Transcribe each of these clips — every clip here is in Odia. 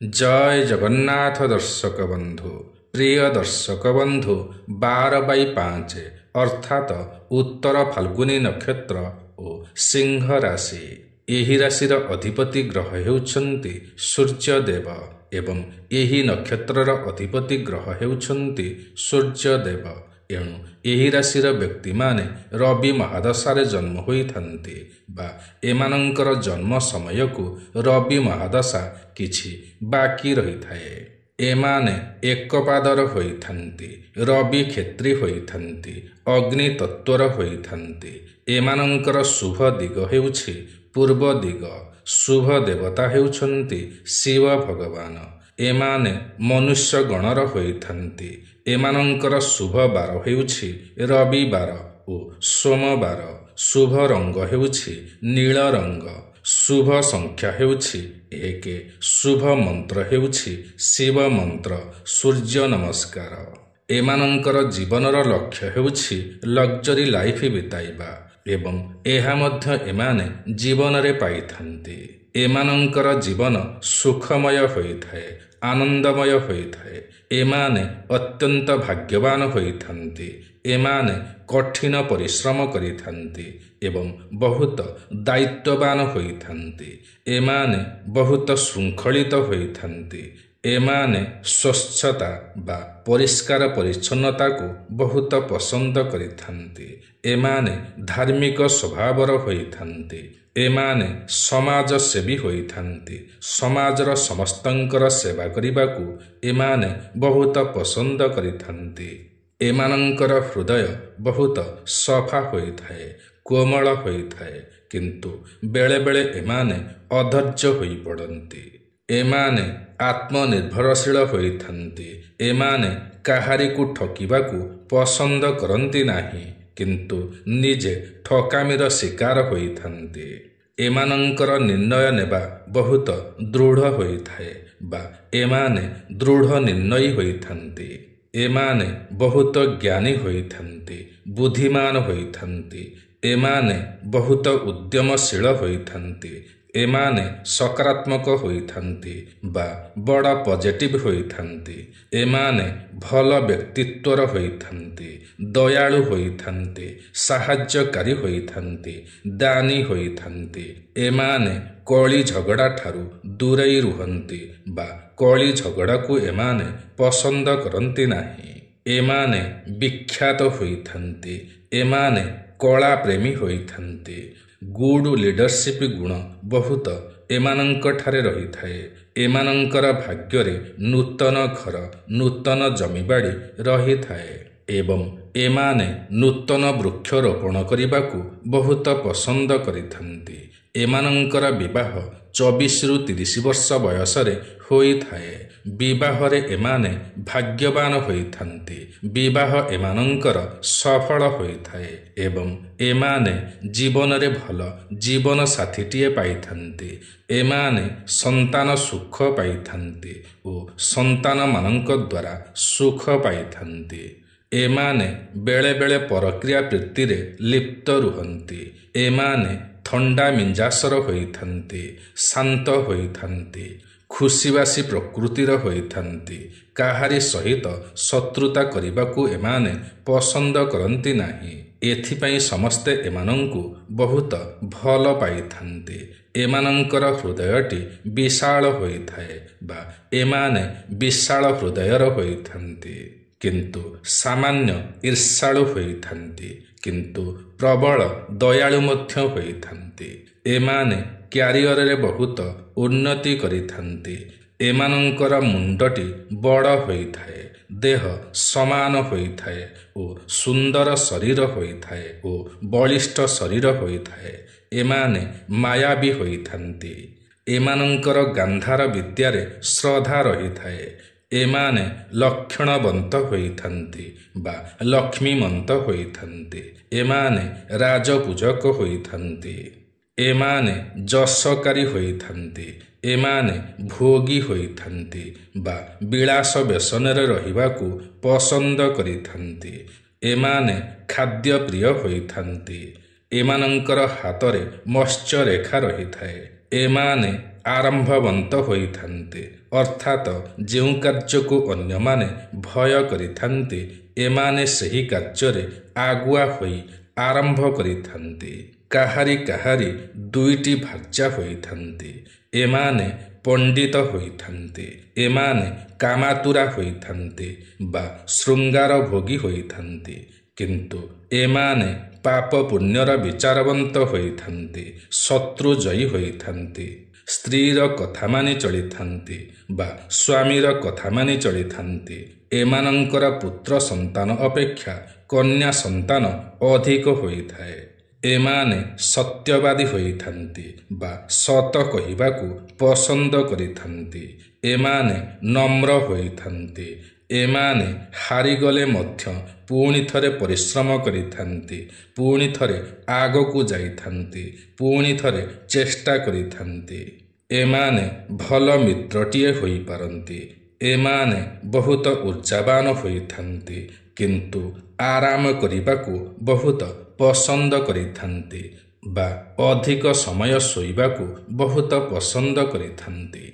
जय जगन्नाथ दर्शक बंधु। प्रिय दर्शक बंधु 12/5 अर्थात उत्तर फाल्गुनी नक्षत्र और सिंह राशि। यही राशिर अधिपति ग्रह हेउछन्ति सूर्यदेव एवं यही नक्षत्रर अधिपति ग्रह हेउछन्ति सूर्यदेव। एणु यही राशिर व्यक्ति माने रवि महादशारे जन्म होइथान्ति बा एमानंकर जन्म समय को रवि महादशा किछि बाकी रही थाए। एमाने एक पादर होइथान्ति, रवि क्षेत्री होइथान्ति, अग्नि तत्वर होइथान्ति। एमानंकर शुभ दिग हेउछि पूर्व दिग। शुभ देवता हेउछन्ति शिव भगवान। एमाने मनुष्य गणर होइथान्ति। एमानंकर शुभ बार हेउछि रविवार ओ सोमवार। शुभ रंग हेउछि नील रंग। शुभ संख्या हेउछि 1। शुभ मंत्र हेउछि शिव मंत्र सूर्य नमस्कार। एमानंकर जीवनर लक्ष्य हेउछि लग्जरी लाइफ बिताइबा एवं एहा मध्य एमाने जीवन रे पाइथान्ति। एमानंकर जीवन सुखमय होइथाए, आनंदमय होइथाए। एमाने अत्यंत भाग्यवान होइथान्ति। एमाने कठिन परिश्रम करिथान्ति एवं बहुत दायित्ववान होइथान्ति। एमाने बहुत शृंखलित होइथान्ति। एमाने स्वच्छता बा परिष्कार परिच्छन्नता को बहुत पसंद करिथान्ति। एमाने धार्मिक स्वभावर होइथान्ति। एमाने समाज सेवी होइथान्ति। समाजर समस्तंकर सेवा करिबाकू एमाने बहुत पसंद करिथान्ति। एमानंकर हृदय बहुत सफा होइथाए, कोमल होइथाए, किंतु बेले बेले एमाने अधैर्य होई पड़न्ति। एमाने आत्मनिर्भरशील होइथान्ति। एमाने काहारिकू ठकिबाकू पसंद करन्ति नाही, किंतु निजे ठकामीर शिकार होइथान्ति। एमानंकर निर्णय नेबा बहुत दृढ़ होइथाए बा एमाने दृढ़ निर्णयी होइथान्ति। एमाने बहुत ज्ञानी होइथान्ति, बुद्धिमान होइथान्ति। एमाने बहुत उद्यमशील होइथान्ति। एमाने सकारात्मक होइथान्ति बा बड़ा पॉजिटिव होइथान्ति। एमाने भल व्यक्तित्वर होइथान्ति, दयालु होइथान्ति, साहाय्यकारी होइथान्ति, दानी होइथान्ति। एमाने कली झगड़ा ठारू दूरेई रुहन्ति बा कली झगड़ा को एमाने पसंद करन्ति नाही। एमाने विख्यात होइथान्ति। एमाने कला प्रेमी होइथान्ति। गुड लीडरशिप गुण बहुत एमानंक ठारे रही थाए। एमानंकर भाग्ୟରେ नूतन घर, नूतन जमीबाड़ी रही थाए एवं एमाने नूतन वृक्षरोपण करने बहुत पसंद करिथान्ति। एमानंकर विवाह 24 ରୁ 30 वर्ष बयसरे होई थाए। विवाहरे एमाने भाग्यवान होइथान्ति। विवाह एमानंकर सफल होई थाए एवं एमाने जीवन रे भल जीवन साथीटिए पाइथान्ति। एमाने संतान सुख पाइथान्ति ओ संतान मानंक द्वारा सुख पाइथान्ति। एमाने बेले बेले परक्रिया प्रीति रे लिप्त रुहन्ति। एमाने थंडा मिंजासर होइथान्ति, शांत होइथान्ति, खुशीवासी प्रकृतिर होइथान्ति। काहारी सहित शत्रुता करिबाकू एमाने पसंद करन्ति नाही। एथिपाई समस्ते एमानंकू बहुत भल पाइथान्ति। एमानंकर हृदयटी विशाल होइथाए बा एमाने विशाल हृदयर होइथान्ति, किंतु सामान्य ईर्षालु होइथान्ति, किंतु प्रबल दयालु मध्य होइथान्ति। एमाने क्यारियर रे बहुत उन्नति करिथान्ति। एमानंकर मुंडटी बड़ होइथाए, देह समान होइथाए ओ सुंदर शरीर होइथाए ओ बलिष्ठ शरीर होइथाए। एमाने मायावी होइथान्ति। एमानंकर गांधार विद्यारे श्रद्धा रहिथाए। एमाने लक्षणवंत होइथान्ति बा लक्ष्मीमंत होइथान्ति। एमाने राजपूजक होइथान्ति। एमाने जशकारी होइथान्ति। एमाने भोगी होइथान्ति बा विलास व्यसनरे रहिबाकू पसंद करिथान्ति। एमाने खाद्य प्रिय होइथान्ति। एमानंकर हातरे मत्स्य रेखा रही थाए। एमाने ଆରମ୍ଭବନ୍ତ ହୋଇଥାନ୍ତି। ଅର୍ଥାତ୍ ଯେଉଁ କାର୍ଯ୍ୟକୁ ଅନ୍ୟମାନେ ଭୟ କରିଥାନ୍ତି ଏମାନେ ସେହି କାର୍ଯ୍ୟରେ ଆଗୁଆ ହୋଇ ଆରମ୍ଭ କରିଥାନ୍ତି। କାହାରି କାହାରି ଦୁଇଟି ଭାର୍ଯ୍ୟା ହୋଇଥାନ୍ତି। ଏମାନେ ପଣ୍ଡିତ ହୋଇଥାନ୍ତି। ଏମାନେ କାମାତୁରା ହୋଇଥାନ୍ତି ବା ଶୃଙ୍ଗାର ଭୋଗୀ ହୋଇଥାନ୍ତି। କିନ୍ତୁ ଏମାନେ ପାପ ପୁଣ୍ୟର ବିଚାରବନ୍ତ ହୋଇଥାନ୍ତି, ଶତ୍ରୁଜୟୀ ହୋଇଥାନ୍ତି। ସ୍ତ୍ରୀର କଥା ମାନି ଚଳିଥାନ୍ତି ବା ସ୍ୱାମୀର କଥା ମାନି ଚଳିଥାନ୍ତି। ଏମାନଙ୍କର ପୁତ୍ର ସନ୍ତାନ ଅପେକ୍ଷା କନ୍ୟା ସନ୍ତାନ ଅଧିକ ହୋଇଥାଏ। ଏମାନେ ସତ୍ୟବାଦୀ ହୋଇଥାନ୍ତି ବା ସତ କହିବାକୁ ପସନ୍ଦ କରିଥାନ୍ତି। ଏମାନେ ନମ୍ର ହୋଇଥାନ୍ତି। ଏମାନେ ହାରିଗଲେ ମଧ୍ୟ ପୁଣି ଥରେ ପରିଶ୍ରମ କରିଥାନ୍ତି, ପୁଣି ଥରେ ଆଗକୁ ଯାଇଥାନ୍ତି, ପୁଣି ଥରେ ଚେଷ୍ଟା କରିଥାନ୍ତି। ଏମାନେ ଭଲ ମିତ୍ରଟିଏ ହୋଇପାରନ୍ତି। ଏମାନେ ବହୁତ ଉର୍ଜାବାନ ହୋଇଥାନ୍ତି କିନ୍ତୁ ଆରାମ କରିବାକୁ ବହୁତ ପସନ୍ଦ କରିଥାନ୍ତି ବା ଅଧିକ ସମୟ ଶୋଇବାକୁ ବହୁତ ପସନ୍ଦ କରିଥାନ୍ତି।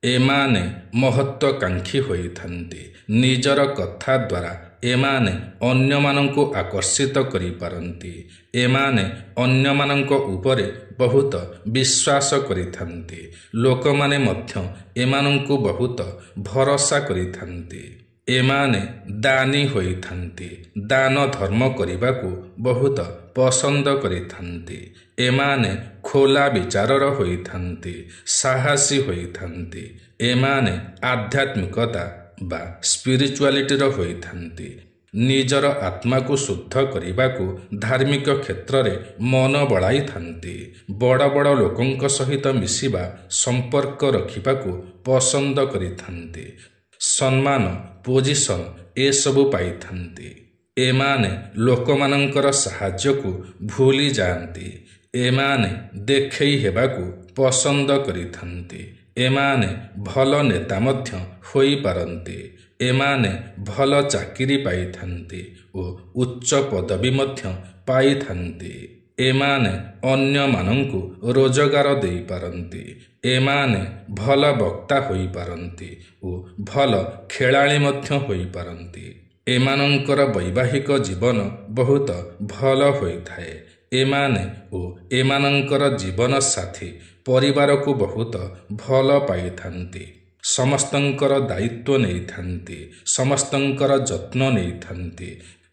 ଏମାନେ ମହତ୍ୱାକାଂକ୍ଷୀ ହୋଇଥାନ୍ତି। ନିଜର କଥା ଦ୍ୱାରା ଏମାନେ ଅନ୍ୟମାନଙ୍କୁ ଆକର୍ଷିତ କରିପାରନ୍ତି। ଏମାନେ ଅନ୍ୟମାନଙ୍କ ଉପରେ ବହୁତ ବିଶ୍ୱାସ କରିଥାନ୍ତି। ଲୋକମାନେ ମଧ୍ୟ ଏମାନଙ୍କୁ ବହୁତ ଭରସା କରିଥାନ୍ତି। ଏମାନେ ଦାନୀ ହୋଇଥାନ୍ତି। ଦାନ ଧର୍ମ କରିବାକୁ ବହୁତ ପସନ୍ଦ କରିଥାନ୍ତି। ଏମାନେ ଖୋଲା ବିଚାରର ହୋଇଥାନ୍ତି, ସାହସୀ ହୋଇଥାନ୍ତି। ଏମାନେ ଆଧ୍ୟାତ୍ମିକତା ବା ସ୍ପିରିଚୁଆଲିଟିର ହୋଇଥାନ୍ତି। ନିଜର ଆତ୍ମାକୁ ଶୁଦ୍ଧ କରିବାକୁ ଧାର୍ମିକ କ୍ଷେତ୍ରରେ ମନ ବଳାଇଥାନ୍ତି। ବଡ଼ ବଡ଼ ଲୋକଙ୍କ ସହିତ ମିଶିବା, ସମ୍ପର୍କ ରଖିବାକୁ ପସନ୍ଦ କରିଥାନ୍ତି। ସମ୍ମାନ, ପୋଜିସନ୍ ଏସବୁ ପାଇଥାନ୍ତି। ଏମାନେ ଲୋକମାନଙ୍କର ସାହାଯ୍ୟକୁ ଭୁଲି ଯାଆନ୍ତି। ଏମାନେ ଦେଖେଇ ହେବାକୁ ପସନ୍ଦ କରିଥାନ୍ତି। ଏମାନେ ଭଲ ନେତା ମଧ୍ୟ ହୋଇପାରନ୍ତି। ଏମାନେ ଭଲ ଚାକିରି ପାଇଥାନ୍ତି ଓ ଉଚ୍ଚ ପଦବୀ ମଧ୍ୟ ପାଇଥାନ୍ତି। ଏମାନେ ଅନ୍ୟମାନଙ୍କୁ ରୋଜଗାର ଦେଇପାରନ୍ତି। ଏମାନେ ଭଲ ବକ୍ତା ହୋଇପାରନ୍ତି ଓ ଭଲ ଖେଳାଳି ମଧ୍ୟ ହୋଇପାରନ୍ତି। ଏମାନଙ୍କର ବୈବାହିକ ଜୀବନ ବହୁତ ଭଲ ହୋଇଥାଏ। ଏମାନେ ଓ ଏମାନଙ୍କର ଜୀବନ ସାଥୀ ପରିବାରକୁ ବହୁତ ଭଲ ପାଇଥାନ୍ତି। ସମସ୍ତଙ୍କର ଦାୟିତ୍ୱ ନେଇଥାନ୍ତି, ସମସ୍ତଙ୍କର ଯତ୍ନ ନେଇଥାନ୍ତି।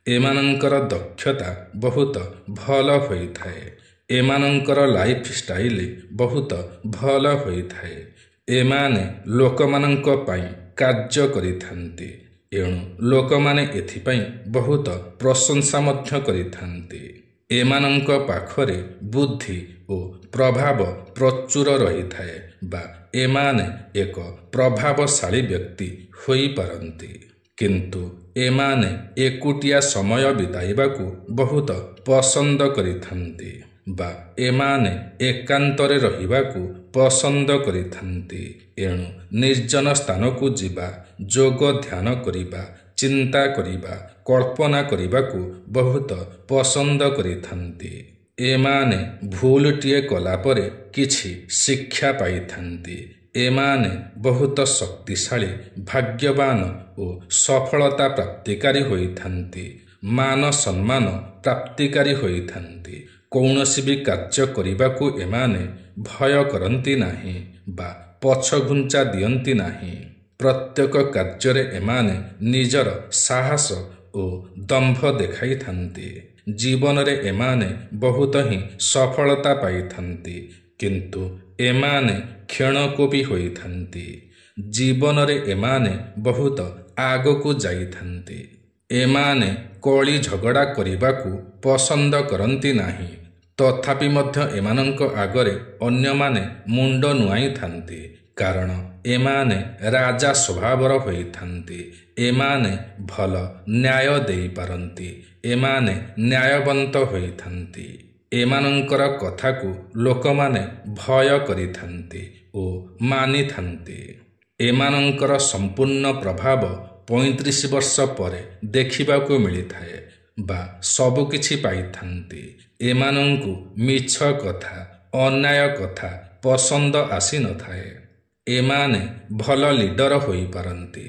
ଏମାନଙ୍କର ଦକ୍ଷତା ବହୁତ ଭଲ ହୋଇଥାଏ। ଏମାନଙ୍କର ଲାଇଫ୍ ଷ୍ଟାଇଲ ବହୁତ ଭଲ ହୋଇଥାଏ। ଏମାନେ ଲୋକମାନଙ୍କ ପାଇଁ କାର୍ଯ୍ୟ କରିଥାନ୍ତି, ଏଣୁ ଲୋକମାନେ ଏଥିପାଇଁ ବହୁତ ପ୍ରଶଂସା ମଧ୍ୟ କରିଥାନ୍ତି। ଏମାନଙ୍କ ପାଖରେ ବୁଦ୍ଧି ଓ ପ୍ରଭାବ ପ୍ରଚୁର ରହିଥାଏ ବା ଏମାନେ ଏକ ପ୍ରଭାବଶାଳୀ ବ୍ୟକ୍ତି ହୋଇପାରନ୍ତି। କିନ୍ତୁ ଏମାନେ ଏକୁଟିଆ ସମୟ ବିତାଇବାକୁ ବହୁତ ପସନ୍ଦ କରିଥାନ୍ତି ବା ଏମାନେ ଏକାନ୍ତରେ ରହିବାକୁ ପସନ୍ଦ କରିଥାନ୍ତି। ଏଣୁ ନିର୍ଜନ ସ୍ଥାନକୁ ଯିବା, ଯୋଗ ଧ୍ୟାନ କରିବା, ଚିନ୍ତା କରିବା, କଳ୍ପନା କରିବାକୁ ବହୁତ ପସନ୍ଦ କରିଥାନ୍ତି। ଏମାନେ ଭୁଲଟିଏ କଲାପରେ କିଛି ଶିକ୍ଷା ପାଇଥାନ୍ତି। ଏମାନେ ବହୁତ ଶକ୍ତିଶାଳୀ, ଭାଗ୍ୟବାନ ଓ ସଫଳତା ପ୍ରାପ୍ତିକାରୀ ହୋଇଥାନ୍ତି। ମାନ ସମ୍ମାନ ପ୍ରାପ୍ତିକାରୀ ହୋଇଥାନ୍ତି। କୌଣସି ବି କାର୍ଯ୍ୟ କରିବାକୁ ଏମାନେ ଭୟ କରନ୍ତି ନାହିଁ ବା ପଛଘୁଞ୍ଚା ଦିଅନ୍ତି ନାହିଁ। ପ୍ରତ୍ୟେକ କାର୍ଯ୍ୟରେ ଏମାନେ ନିଜର ସାହସ ଓ ଦମ୍ଭ ଦେଖାଇଥାନ୍ତି। ଜୀବନରେ ଏମାନେ ବହୁତ ହିଁ ସଫଳତା ପାଇଥାନ୍ତି କିନ୍ତୁ ଏମାନେ କ୍ଷଣକୋପୀ ହୋଇଥାନ୍ତି। ଜୀବନରେ ଏମାନେ ବହୁତ ଆଗକୁ ଯାଇଥାନ୍ତି। ଏମାନେ କଳି ଝଗଡ଼ା କରିବାକୁ ପସନ୍ଦ କରନ୍ତି ନାହିଁ। ତଥାପି ମଧ୍ୟ ଏମାନଙ୍କ ଆଗରେ ଅନ୍ୟମାନେ ମୁଣ୍ଡ ନୁଆଇଥାନ୍ତି କାରଣ ଏମାନେ ରାଜା ସ୍ୱଭାବର ହୋଇଥାନ୍ତି। ଏମାନେ ଭଲ ନ୍ୟାୟ ଦେଇପାରନ୍ତି। ଏମାନେ ନ୍ୟାୟବନ୍ତ ହୋଇଥାନ୍ତି। ଏମାନଙ୍କର କଥାକୁ ଲୋକମାନେ ଭୟ କରିଥାନ୍ତି ଓ ମାନିଥାନ୍ତି। ଏମାନଙ୍କର ସମ୍ପୂର୍ଣ୍ଣ ପ୍ରଭାବ 35 ବର୍ଷ ପରେ ଦେଖିବାକୁ ମିଳିଥାଏ ବା ସବୁକିଛି ପାଇଥାନ୍ତି। ଏମାନଙ୍କୁ ମିଛ କଥା, ଅନ୍ୟାୟ କଥା ପସନ୍ଦ ଆସିନଥାଏ। ଏମାନେ ଭଲ ଲିଡର ହୋଇପାରନ୍ତି।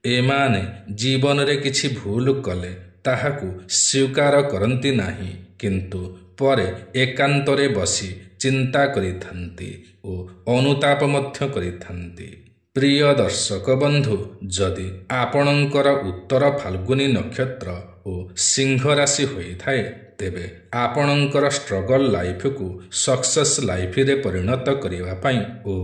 ଏମାନେ ଜୀବନରେ କିଛି ଭୁଲ କଲେ ତାହାକୁ ସ୍ୱୀକାର କରନ୍ତି ନାହିଁ, କିନ୍ତୁ ପରେ ଏକାନ୍ତରେ ବସି ଚିନ୍ତା କରିଥାନ୍ତି ଓ ଅନୁତାପ ମଧ୍ୟ କରିଥାନ୍ତି। ପ୍ରିୟ ଦର୍ଶକ ବନ୍ଧୁ, ଯଦି ଆପଣଙ୍କର ଉତ୍ତର ଫାଲ୍ଗୁନୀ ନକ୍ଷତ୍ର ଓ ସିଂହ ରାଶି ହୋଇଥାଏ, ତେବେ ଆପଣଙ୍କର ଷ୍ଟ୍ରଗଲ୍ ଲାଇଫକୁ ସକ୍ସେସ୍ ଲାଇଫରେ ପରିଣତ କରିବା ପାଇଁ ଓ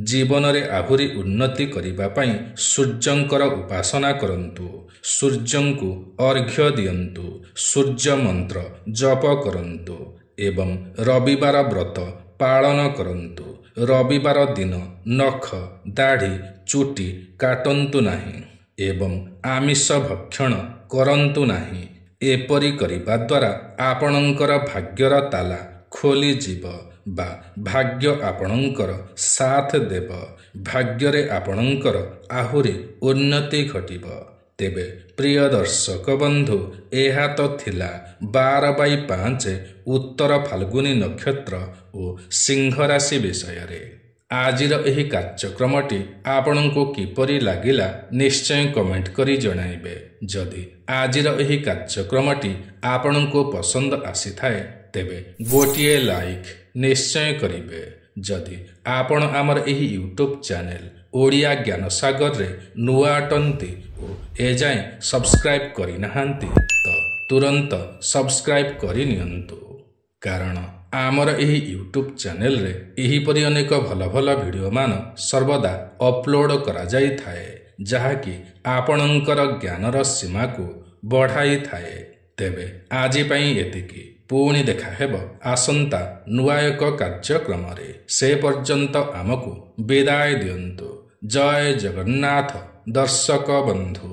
ଜୀବନରେ ଆହୁରି ଉନ୍ନତି କରିବା ପାଇଁ ସୂର୍ଯ୍ୟଙ୍କର ଉପାସନା କରନ୍ତୁ। ସୂର୍ଯ୍ୟଙ୍କୁ ଅର୍ଘ୍ୟ ଦିଅନ୍ତୁ, ସୂର୍ଯ୍ୟ ମନ୍ତ୍ର ଜପ କରନ୍ତୁ ଏବଂ ରବିବାର ବ୍ରତ ପାଳନ କରନ୍ତୁ। ରବିବାର ଦିନ ନଖ, ଦାଢ଼ି, ଚୁଟି କାଟନ୍ତୁ ନାହିଁ ଏବଂ ଆମିଷ ଭକ୍ଷଣ କରନ୍ତୁ ନାହିଁ। ଏପରି କରିବା ଦ୍ୱାରା ଆପଣଙ୍କର ଭାଗ୍ୟର ତାଲା ଖୋଲିଯିବ ବା ଭାଗ୍ୟ ଆପଣଙ୍କର ସାଥ ଦେବ। ଭାଗ୍ୟରେ ଆପଣଙ୍କର ଆହୁରି ଉନ୍ନତି ଘଟିବ। ତେବେ ପ୍ରିୟ ଦର୍ଶକ ବନ୍ଧୁ, ଏହା ତ ଥିଲା 12/5 ଉତ୍ତର ଫାଲ୍ଗୁନୀ ନକ୍ଷତ୍ର ଓ ସିଂହ ରାଶି ବିଷୟରେ। ଆଜିର ଏହି କାର୍ଯ୍ୟକ୍ରମଟି ଆପଣଙ୍କୁ କିପରି ଲାଗିଲା ନିଶ୍ଚୟ କମେଣ୍ଟ କରି ଜଣାଇବେ। ଯଦି ଆଜିର ଏହି କାର୍ଯ୍ୟକ୍ରମଟି ଆପଣଙ୍କୁ ପସନ୍ଦ ଆସିଥାଏ, ତେବେ ଗୋଟିଏ ଲାଇକ୍ ନିଶ୍ଚୟ କରିବେ। ଯଦି ଆପଣ ଆମର ଏହି ୟୁଟ୍ୟୁବ୍ ଚ୍ୟାନେଲ ଓଡ଼ିଆ ଜ୍ଞାନସାଗରରେ ନୂଆ ଅଟନ୍ତି ଓ ଏଯାଏଁ ସବସ୍କ୍ରାଇବ୍ କରିନାହାନ୍ତି, ତ ତୁରନ୍ତ ସବସ୍କ୍ରାଇବ୍ କରିନିଅନ୍ତୁ। କାରଣ ଆମର ଏହି ୟୁଟ୍ୟୁବ୍ ଚ୍ୟାନେଲରେ ଏହିପରି ଅନେକ ଭଲ ଭଲ ଭିଡ଼ିଓମାନ ସର୍ବଦା ଅପଲୋଡ଼ କରାଯାଇଥାଏ, ଯାହାକି ଆପଣଙ୍କର ଜ୍ଞାନର ସୀମାକୁ ବଢ଼ାଇଥାଏ। ତେବେ ଆଜି ପାଇଁ ଏତିକି। ପୁଣି ଦେଖା ହେବ ଆସନ୍ତା ନୂଆ ଏକ କାର୍ଯ୍ୟକ୍ରମରେ। ସେ ପର୍ଯ୍ୟନ୍ତ ଆମକୁ ବିଦାୟ ଦିଅନ୍ତୁ। ଜୟ ଜଗନ୍ନାଥ ଦର୍ଶକ ବନ୍ଧୁ।